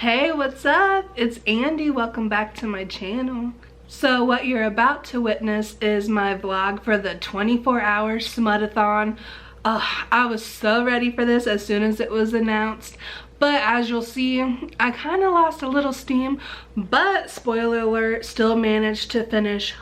Hey, what's up? It's Andy. Welcome back to my channel. So what you're about to witness is my vlog for the 24-hour Smutathon. I was so ready for this as soon as it was announced. But as you'll see, I kind of lost a little steam. But spoiler alert, still managed to finish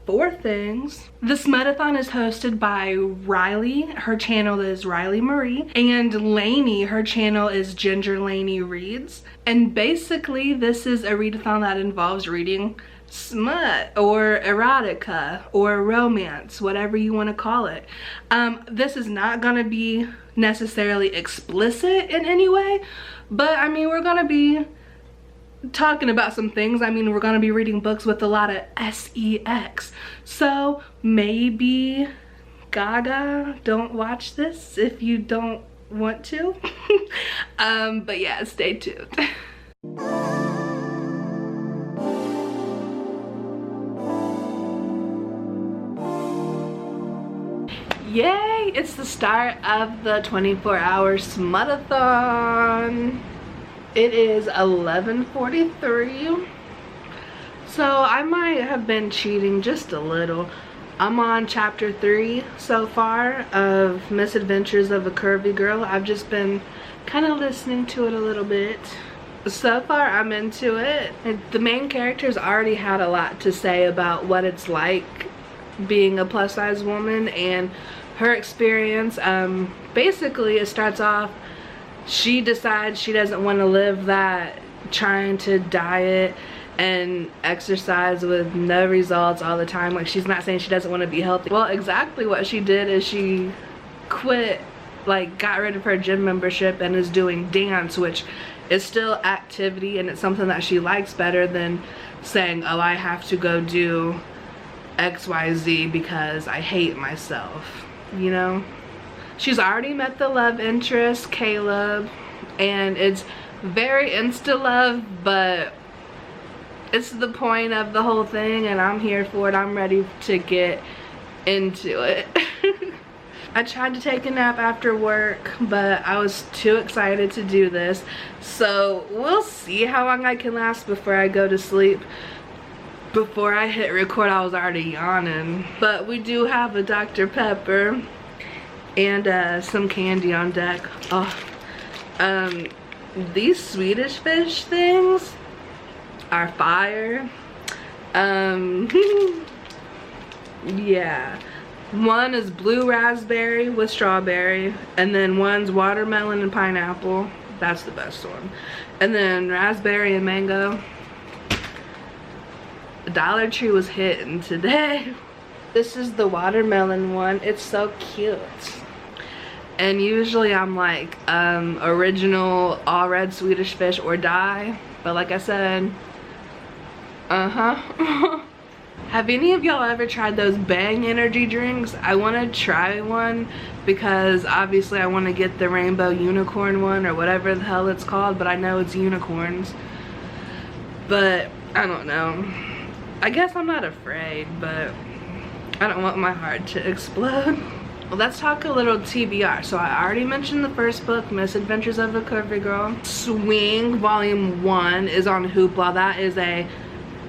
4 things. The Smutathon is hosted by Riley. Her channel is Riley Marie. And Lainey, her channel is Ginger Lainey Reads. And basically this is a readathon that involves reading smut or erotica or romance, whatever you want to call it. This is not going to be necessarily explicit in any way, but I mean, we're going to be talking about some things. I mean, we're going to be reading books with a lot of sex, so maybe Gaga, don't watch this if you don't want to. But yeah, stay tuned. Yay, it's the start of the 24-hour Smutathon. It is 11:43, so I might have been cheating just a little. I'm on chapter 3 so far of Misadventures of a Curvy Girl. I've just been kind of listening to it a little bit. So far I'm into it. The main character's already had a lot to say about what it's like being a plus size woman and her experience. Basically it starts off, she decides she doesn't want to live that trying to diet and exercise with no results all the time. Like, she's not saying she doesn't want to be healthy. Well, exactly what she did is she quit, like got rid of her gym membership and is doing dance, which is still activity and it's something that she likes better than saying, oh, I have to go do XYZ because I hate myself, you know? She's already met the love interest, Caleb, and it's very insta love, but it's the point of the whole thing and I'm here for it. I'm ready to get into it. I tried to take a nap after work, but I was too excited to do this. So we'll see how long I can last before I go to sleep. Before I hit record, I was already yawning. But we do have a Dr. Pepper and some candy on deck. These Swedish fish things are fire. Yeah, one is blue raspberry with strawberry, and then one's watermelon and pineapple. That's the best one. And then raspberry and mango. Dollar Tree was hitting today. This is the watermelon one. It's so cute. And usually I'm like original all red Swedish fish or die, but like I said, have any of y'all ever tried those Bang energy drinks? I want to try one because obviously I want to get the rainbow unicorn one or whatever the hell it's called, but I know it's unicorns. But I don't know, I guess I'm not afraid, but I don't want my heart to explode. Well, let's talk a little TBR. So I already mentioned the first book, Misadventures of a Curvy Girl. Swing Volume 1 is on Hoopla. That is a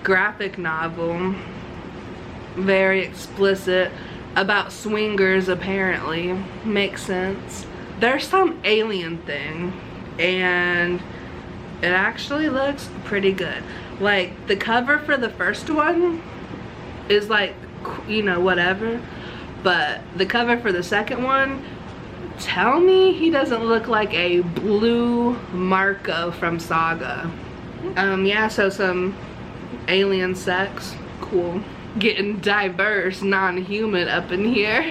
graphic novel, very explicit, about swingers apparently. Makes sense. There's some alien thing and it actually looks pretty good. Like, the cover for the first one is like, you know, whatever, but the cover for the second one, tell me he doesn't look like a blue Marco from Saga. Yeah, so some alien sex, cool. Getting diverse, non-human up in here.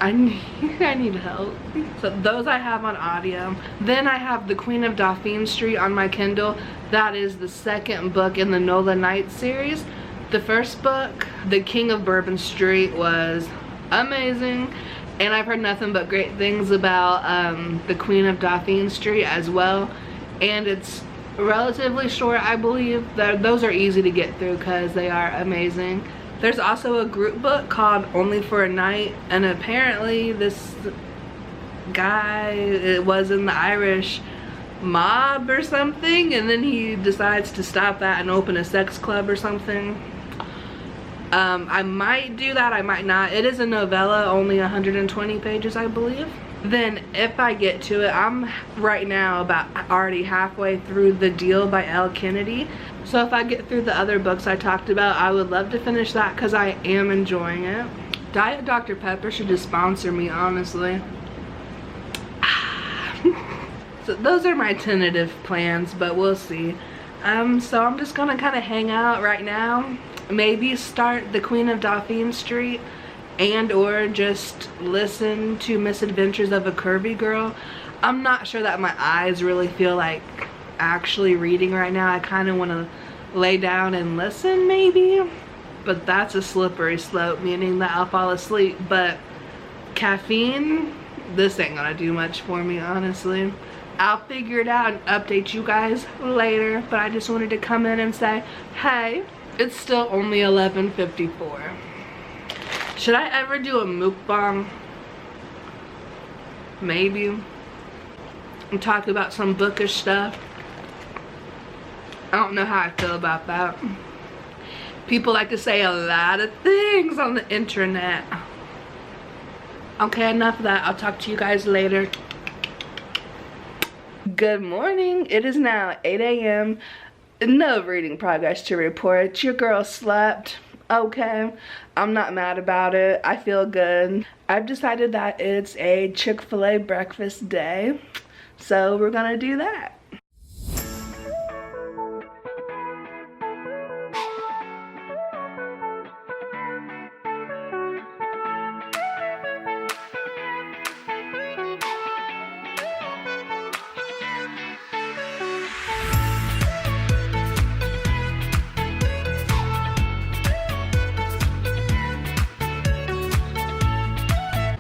I need help. So those I have on audio. Then I have The Queen of Dauphine Street on my Kindle. That is the second book in the Nola Nights series. The first book, The King of Bourbon Street, was amazing, and I've heard nothing but great things about The Queen of Dauphine Street as well, and it's relatively short. I believe that those are easy to get through because they are amazing. There's also a group book called Only for a Night, and apparently this guy, it was in the Irish mob or something, and then he decides to stop that and open a sex club or something. I might do that, I might not. It is a novella, only 120 pages, I believe. Then if I get to it, I'm right now about already halfway through The Deal by L. Kennedy. So if I get through the other books I talked about, I would love to finish that because I am enjoying it. Diet Dr. Pepper should just sponsor me, honestly. So those are my tentative plans, but we'll see. So I'm just gonna kind of hang out right now. Maybe start The Queen of Dauphine Street, and or just listen to Misadventures of a Curvy Girl. I'm not sure that my eyes really feel like actually reading right now. I kind of want to lay down and listen maybe, but that's a slippery slope, meaning that I'll fall asleep. But caffeine, this ain't gonna do much for me, honestly. I'll figure it out and update you guys later, but I just wanted to come in and say, hey, it's still only 11:54. Should I ever do a mukbang? Maybe. And talk about some bookish stuff. I don't know how I feel about that. People like to say a lot of things on the internet. Okay, enough of that. I'll talk to you guys later. Good morning. It is now 8 a.m. No reading progress to report. Your girl slept. Okay, I'm not mad about it. I feel good. I've decided that it's a Chick-fil-A breakfast day, so we're gonna do that.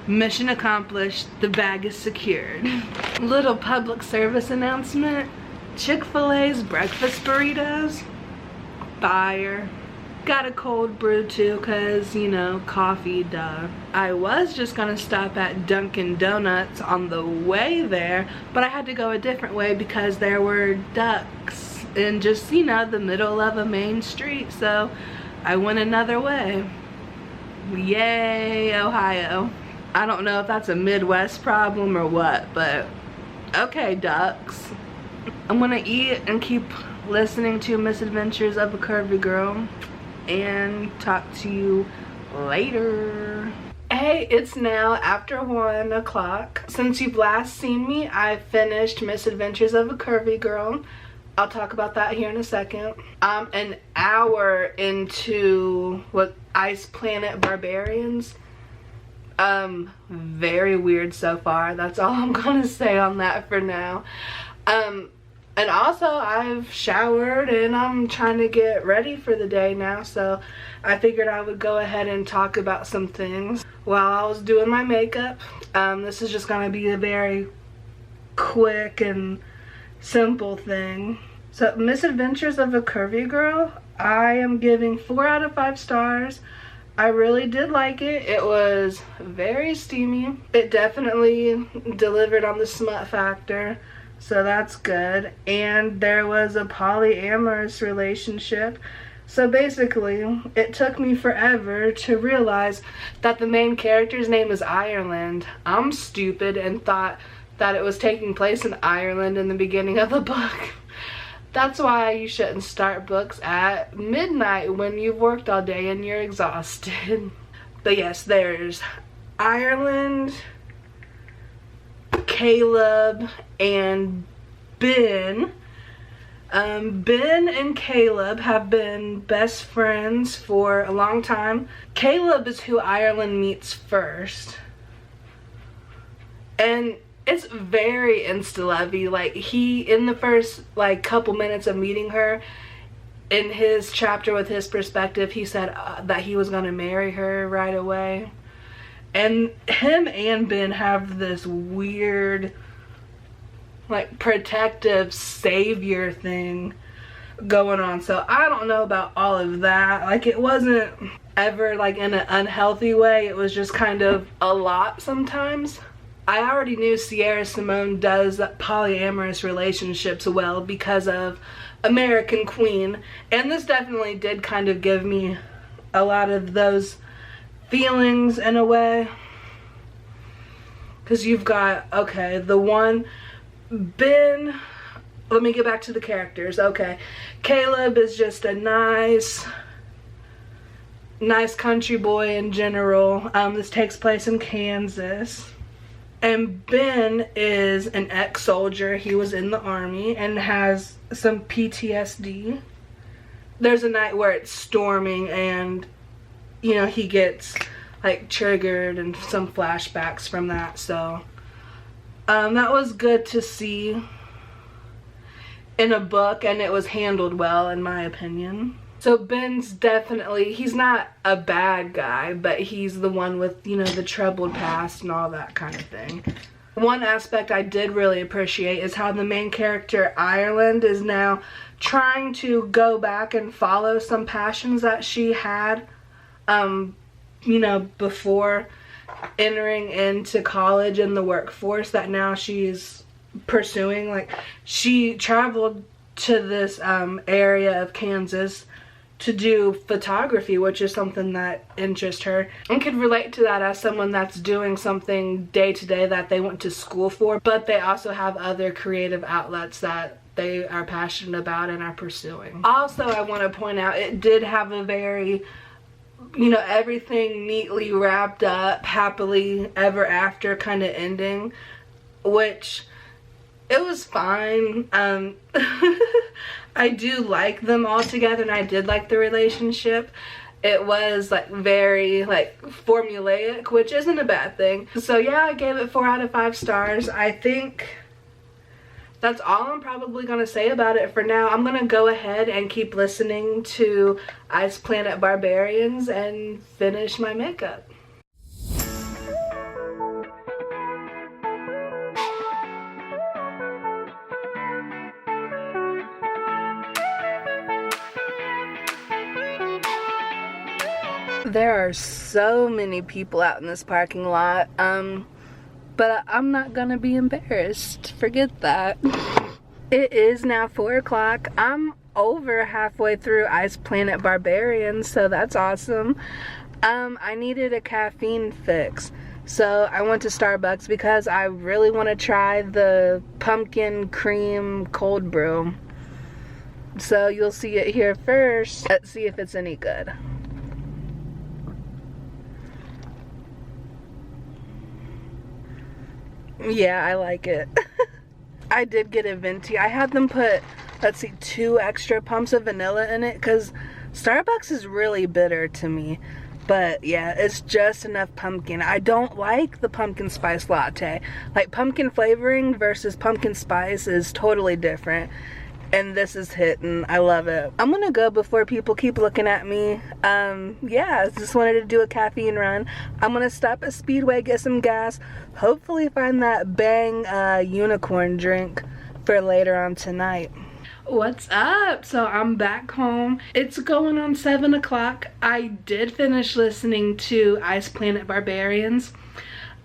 Mission accomplished. The bag is secured. Little public service announcement. Chick-fil-A's breakfast burritos, fire. Got a cold brew too, cause you know, coffee, duh. I was just gonna stop at Dunkin' Donuts on the way there, but I had to go a different way because there were ducks in just, you know, the middle of a main street, so I went another way. Yay, Ohio. I don't know if that's a Midwest problem or what, but okay, ducks. I'm gonna eat and keep listening to Misadventures of a Curvy Girl and talk to you later. Hey, it's now after 1 o'clock. Since you've last seen me, I finished Misadventures of a Curvy Girl. I'll talk about that here in a second. I'm an hour into what Ice Planet Barbarians. Very weird so far. That's all I'm gonna say on that for now. And also I've showered and I'm trying to get ready for the day now, so I figured I would go ahead and talk about some things while I was doing my makeup. This is just gonna be a very quick and simple thing. So Misadventures of a Curvy Girl, I am giving 4 out of 5 stars. I really did like it. It was very steamy. It definitely delivered on the smut factor, so that's good. And there was a polyamorous relationship. So basically, it took me forever to realize that the main character's name is Ireland. I'm stupid and thought that it was taking place in Ireland in the beginning of the book. That's why you shouldn't start books at midnight when you've worked all day and you're exhausted. But yes, there's Ireland, Caleb, and Ben. Ben and Caleb have been best friends for a long time. Caleb is who Ireland meets first. And it's very insta-lovey. Like, he, in the first like couple minutes of meeting her, in his chapter with his perspective, he said that he was gonna marry her right away. And him and Ben have this weird like protective savior thing going on. So I don't know about all of that. Like, it wasn't ever like in an unhealthy way. It was just kind of a lot sometimes. I already knew Sierra Simone does polyamorous relationships well because of American Queen, and this definitely did kind of give me a lot of those feelings in a way. Because you've got, okay, the one, Ben, let me get back to the characters. Okay, Caleb is just a nice country boy in general. This takes place in Kansas. And Ben is an ex-soldier. He was in the army and has some PTSD. There's a night where it's storming and, you know, he gets like triggered and some flashbacks from that. So that was good to see in a book, and it was handled well in my opinion. So Ben's definitely, he's not a bad guy, but he's the one with, you know, the troubled past and all that kind of thing. One aspect I did really appreciate is how the main character, Ireland, is now trying to go back and follow some passions that she had, you know, before entering into college and the workforce that now she's pursuing. Like, she traveled to this area of Kansas to do photography, which is something that interests her, and could relate to that as someone that's doing something day to day that they went to school for, but they also have other creative outlets that they are passionate about and are pursuing. Also, I want to point out, it did have a very, you know, everything neatly wrapped up, happily ever after kind of ending, which it was fine. I do like them all together, and I did like the relationship. It was like very like formulaic, which isn't a bad thing. So yeah, I gave it 4 out of 5 stars. I think that's all I'm probably gonna say about it for now. I'm gonna go ahead and keep listening to Ice Planet Barbarians and finish my makeup. There are so many people out in this parking lot, but I'm not gonna be embarrassed. Forget that. It is now 4 o'clock. I'm over halfway through Ice Planet Barbarians, so that's awesome. I needed a caffeine fix, so I went to Starbucks because I really want to try the pumpkin cream cold brew. So you'll see it here first. Let's see if it's any good. Yeah, I like it. I did get a venti. I had them put, let's see, 2 extra pumps of vanilla in it because Starbucks is really bitter to me. But yeah, it's just enough pumpkin. I don't like the pumpkin spice latte. Like, pumpkin flavoring versus pumpkin spice is totally different. And this is hitting. I love it. I'm gonna go before people keep looking at me. Yeah, just wanted to do a caffeine run. I'm gonna stop at Speedway, get some gas, hopefully find that Bang unicorn drink for later on tonight. What's up? So I'm back home. It's going on 7 o'clock. I did finish listening to Ice Planet Barbarians.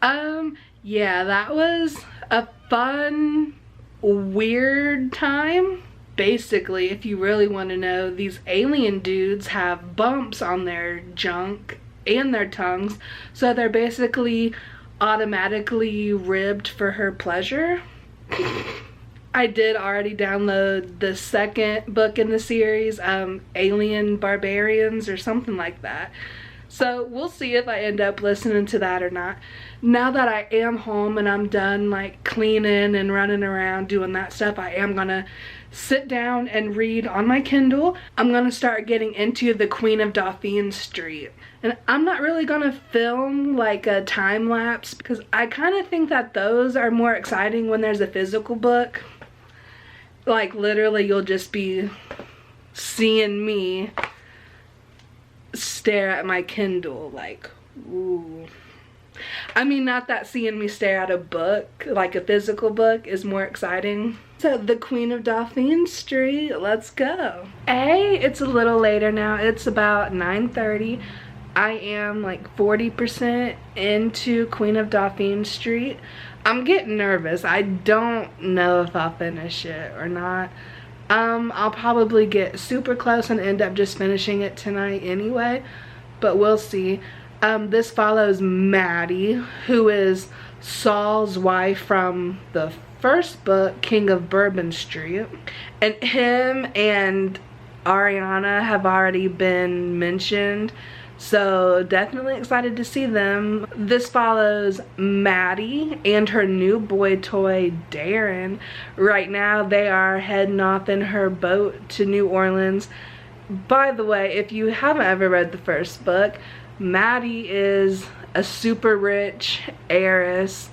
Yeah, that was a fun, weird time. Basically, if you really want to know, these alien dudes have bumps on their junk and their tongues, so they're basically automatically ribbed for her pleasure. I did already download the second book in the series, Alien Barbarians or something like that. So we'll see if I end up listening to that or not. Now that I am home and I'm done like cleaning and running around doing that stuff, I am gonna sit down and read on my Kindle. I'm gonna start getting into The Queen of Dauphine Street. And I'm not really gonna film like a time lapse because I kind of think that those are more exciting when there's a physical book. Like, literally you'll just be seeing me stare at my Kindle like, ooh. I mean, not that seeing me stare at a book, like a physical book, is more exciting. So, The Queen of Dauphine Street, let's go. Hey, it's a little later now. It's about 9:30. I am like 40% into Queen of Dauphine Street. I'm getting nervous. I don't know if I'll finish it or not. I'll probably get super close and end up just finishing it tonight anyway, but we'll see. This follows Maddie, who is Saul's wife from the first book, King of Bourbon Street. And him and Ariana have already been mentioned, so definitely excited to see them. This follows Maddie and her new boy toy, Darren. Right now they are heading off in her boat to New Orleans. By the way, if you haven't ever read the first book, Maddie is a super rich heiress,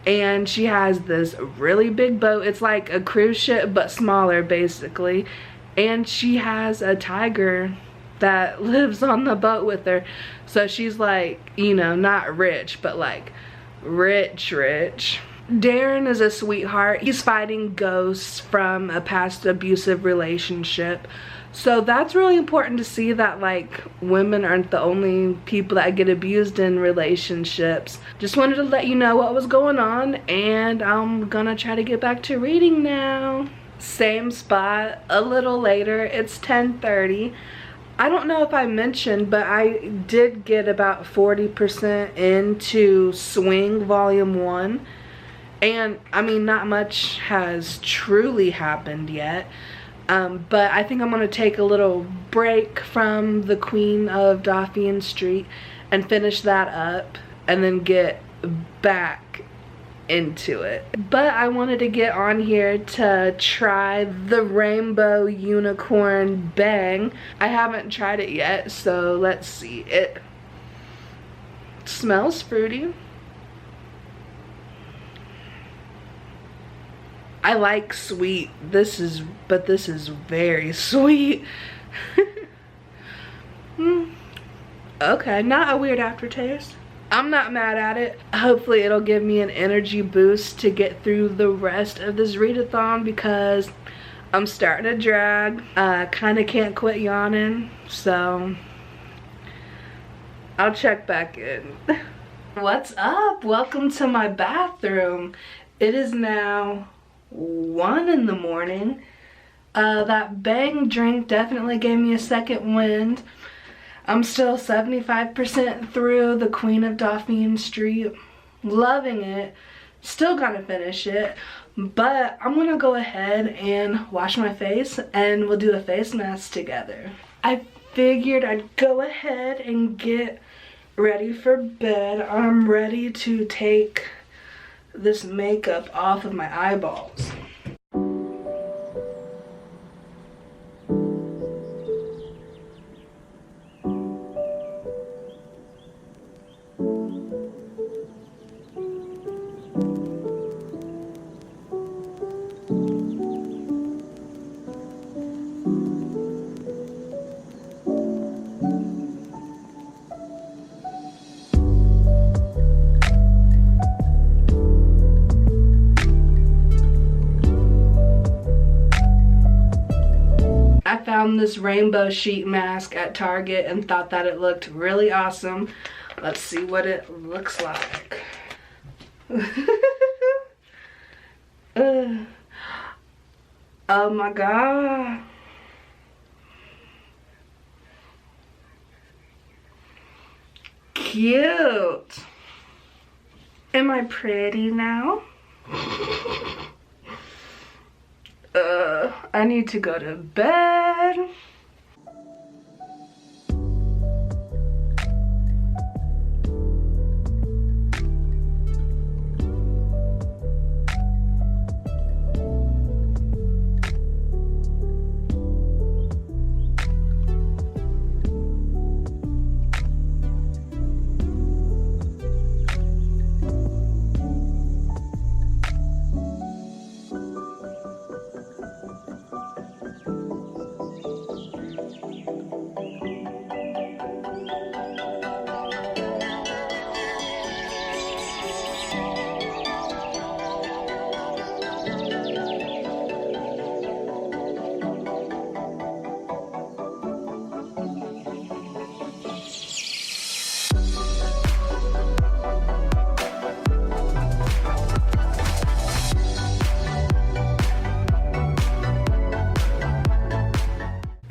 and she has this really big boat. It's like a cruise ship but smaller basically, and she has a tiger that lives on the boat with her. So she's like, you know, not rich but like rich. Darren is a sweetheart. He's fighting ghosts from a past abusive relationship. So that's really important to see, that like women aren't the only people that get abused in relationships. Just wanted to let you know what was going on, and I'm gonna try to get back to reading now. Same spot, a little later. It's 10:30. I don't know if I mentioned, but I did get about 40% into Swing Volume 1. And I mean, not much has truly happened yet. But I think I'm gonna take a little break from the Queen of Dauphine Street and finish that up and then get back into it. But I wanted to get on here to try the Rainbow Unicorn Bang. I haven't tried it yet, so let's see. It smells fruity. I like sweet. This is very sweet. Okay, not a weird aftertaste. I'm not mad at it. Hopefully it'll give me an energy boost to get through the rest of this readathon, because I'm starting to drag. Kind of can't quit yawning, so I'll check back in. What's up? Welcome to my bathroom. It is now 1 in the morning. That Bang drink definitely gave me a second wind. I'm still 75% through the Queen of Dauphine Street. Loving it. Still gonna finish it. But I'm gonna go ahead and wash my face and we'll do a face mask together. I figured I'd go ahead and get ready for bed. I'm ready to take this makeup off of my eyeballs. I found this rainbow sheet mask at Target and thought that it looked really awesome. Let's see what it looks like. Oh my god. Cute. Am I pretty now? I need to go to bed.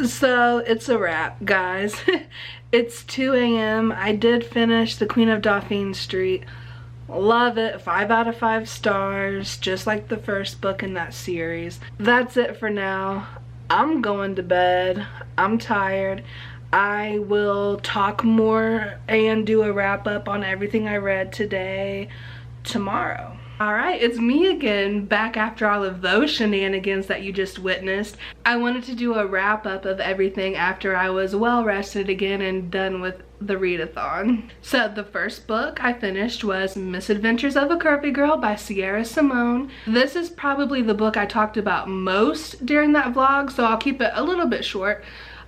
So it's a wrap, guys. It's 2 a.m. I did finish The Queen of Dauphine Street. Love it. 5 out of 5 stars, just like the first book in that series. That's it for now. I'm going to bed. I'm tired. I will talk more and do a wrap up on everything I read today tomorrow. Alright, it's me again, back after all of those shenanigans that you just witnessed. I wanted to do a wrap up of everything after I was well rested again and done with the readathon. So the first book I finished was Misadventures of a Curvy Girl by Sierra Simone. This is probably the book I talked about most during that vlog, so I'll keep it a little bit short.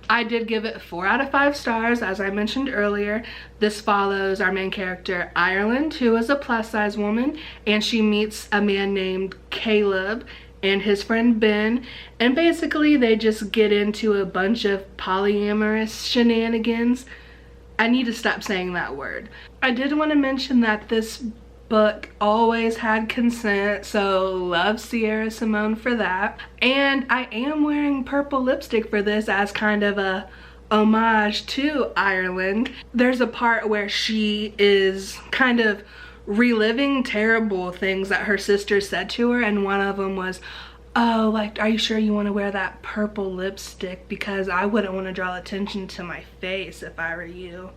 I did give it 4 out of 5 stars, as I mentioned earlier. This follows our main character, Ireland, who is a plus-size woman, and she meets a man named Caleb and his friend Ben, and basically they just get into a bunch of polyamorous shenanigans. I need to stop saying that word. I did want to mention that this book always had consent, so love Sierra Simone for that. And I am wearing purple lipstick for this as kind of a homage to Ireland. There's a part where she is kind of reliving terrible things that her sister said to her, and one of them was, oh, like, are you sure you want to wear that purple lipstick, because I wouldn't want to draw attention to my face if I were you.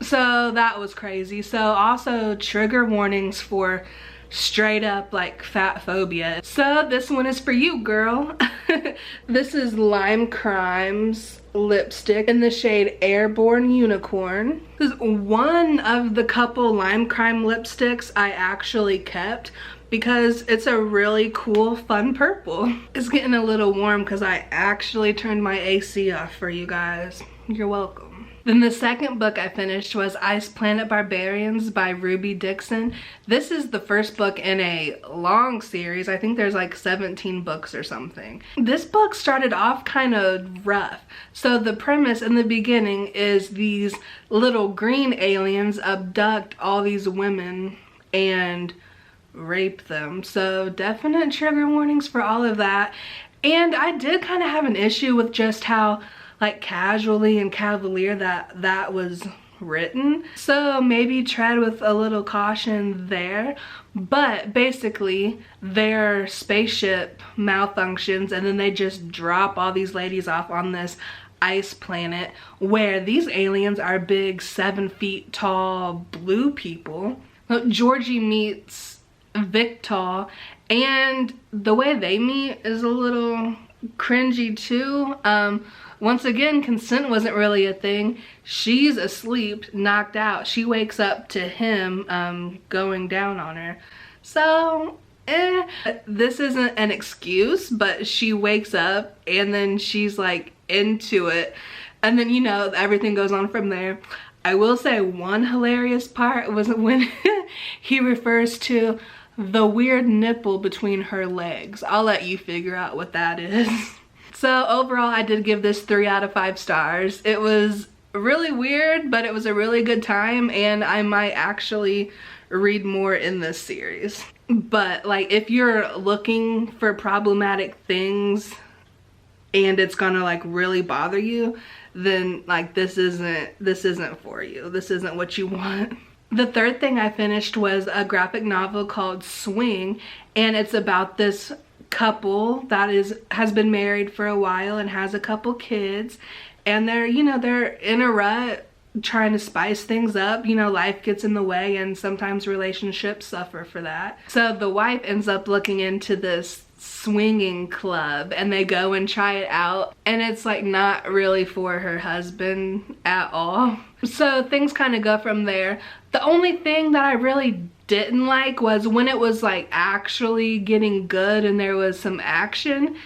So that was crazy. So also trigger warnings for straight up like fat phobia. So this one is for you, girl. This is Lime Crimes lipstick in the shade Airborne Unicorn. This is one of the couple Lime Crime lipsticks I actually kept because it's a really cool, fun purple. It's getting a little warm because I actually turned my AC off for you guys. You're welcome. Then the second book I finished was Ice Planet Barbarians by Ruby Dixon. This is the first book in a long series. I think there's like 17 books or something. This book started off kind of rough. So the premise in the beginning is these little green aliens abduct all these women and rape them. So definite trigger warnings for all of that. And I did kind of have an issue with just how like casually and cavalier that was written, so maybe tread with a little caution there. But basically their spaceship malfunctions and then they just drop all these ladies off on this ice planet where these aliens are big 7 feet tall blue people. Georgie meets Victor, and the way they meet is a little cringy too. Once again, consent wasn't really a thing. She's asleep, knocked out. She wakes up to him going down on her. So, this isn't an excuse, but she wakes up and then she's like into it. And then, you know, everything goes on from there. I will say one hilarious part was when he refers to the weird nipple between her legs. I'll let you figure out what that is. So overall, I did give this 3 out of 5 stars. It was really weird, but it was a really good time, and I might actually read more in this series. But like, if you're looking for problematic things and it's gonna like really bother you, then like this isn't for you. This isn't what you want. The third thing I finished was a graphic novel called Swing, and it's about this couple that has been married for a while and has a couple kids, and they're in a rut trying to spice things up. You know, life gets in the way and sometimes relationships suffer for that. So the wife ends up looking into this swinging club and they go and try it out, and it's like not really for her husband at all. So things kind of go from there. The only thing that I really didn't like was when it was like actually getting good and there was some action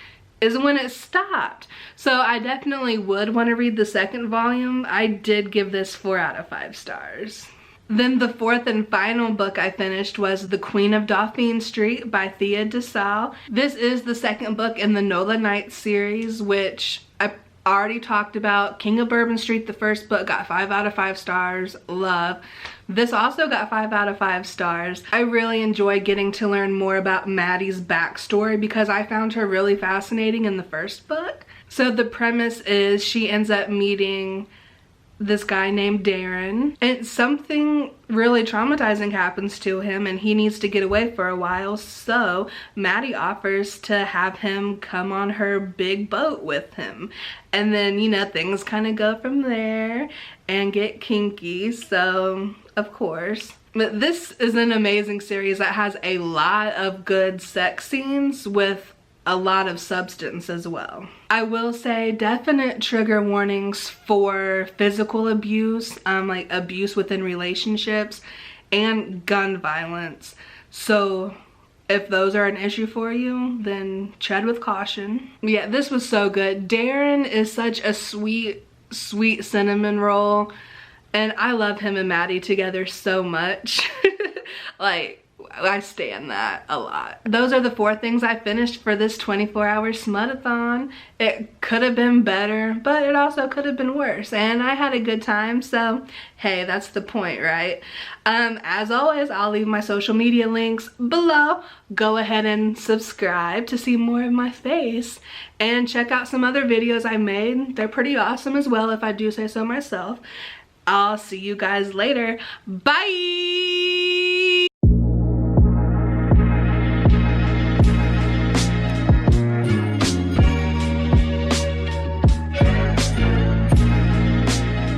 is when it stopped. So I definitely would want to read the second volume. I did give this 4 out of 5 stars. Then the fourth and final book I finished was The Queen of Dauphine Street by Thea DeSalle. This is the second book in the Nola Nights series, which already talked about. King of Bourbon Street, the first book, got 5 out of 5 stars. Love. This also got 5 out of 5 stars. I really enjoy getting to learn more about Maddie's backstory because I found her really fascinating in the first book. So the premise is she ends up meeting this guy named Darren, and something really traumatizing happens to him and he needs to get away for a while, so Maddie offers to have him come on her big boat with him, and then, you know, things kind of go from there and get kinky, so of course. But this is an amazing series that has a lot of good sex scenes with a lot of substance as well. I will say definite trigger warnings for physical abuse, like abuse within relationships, and gun violence. So if those are an issue for you, then tread with caution. Yeah, this was so good. Darren is such a sweet cinnamon roll, and I love him and Maddie together so much. Like, I stand that a lot. Those are the 4 things I finished for this 24-hour smutathon. It could have been better, but it also could have been worse, and I had a good time, so hey, that's the point, right? As always, I'll leave my social media links below. Go ahead and subscribe to see more of my face, and check out some other videos I made. They're pretty awesome as well, if I do say so myself. I'll see you guys later. Bye!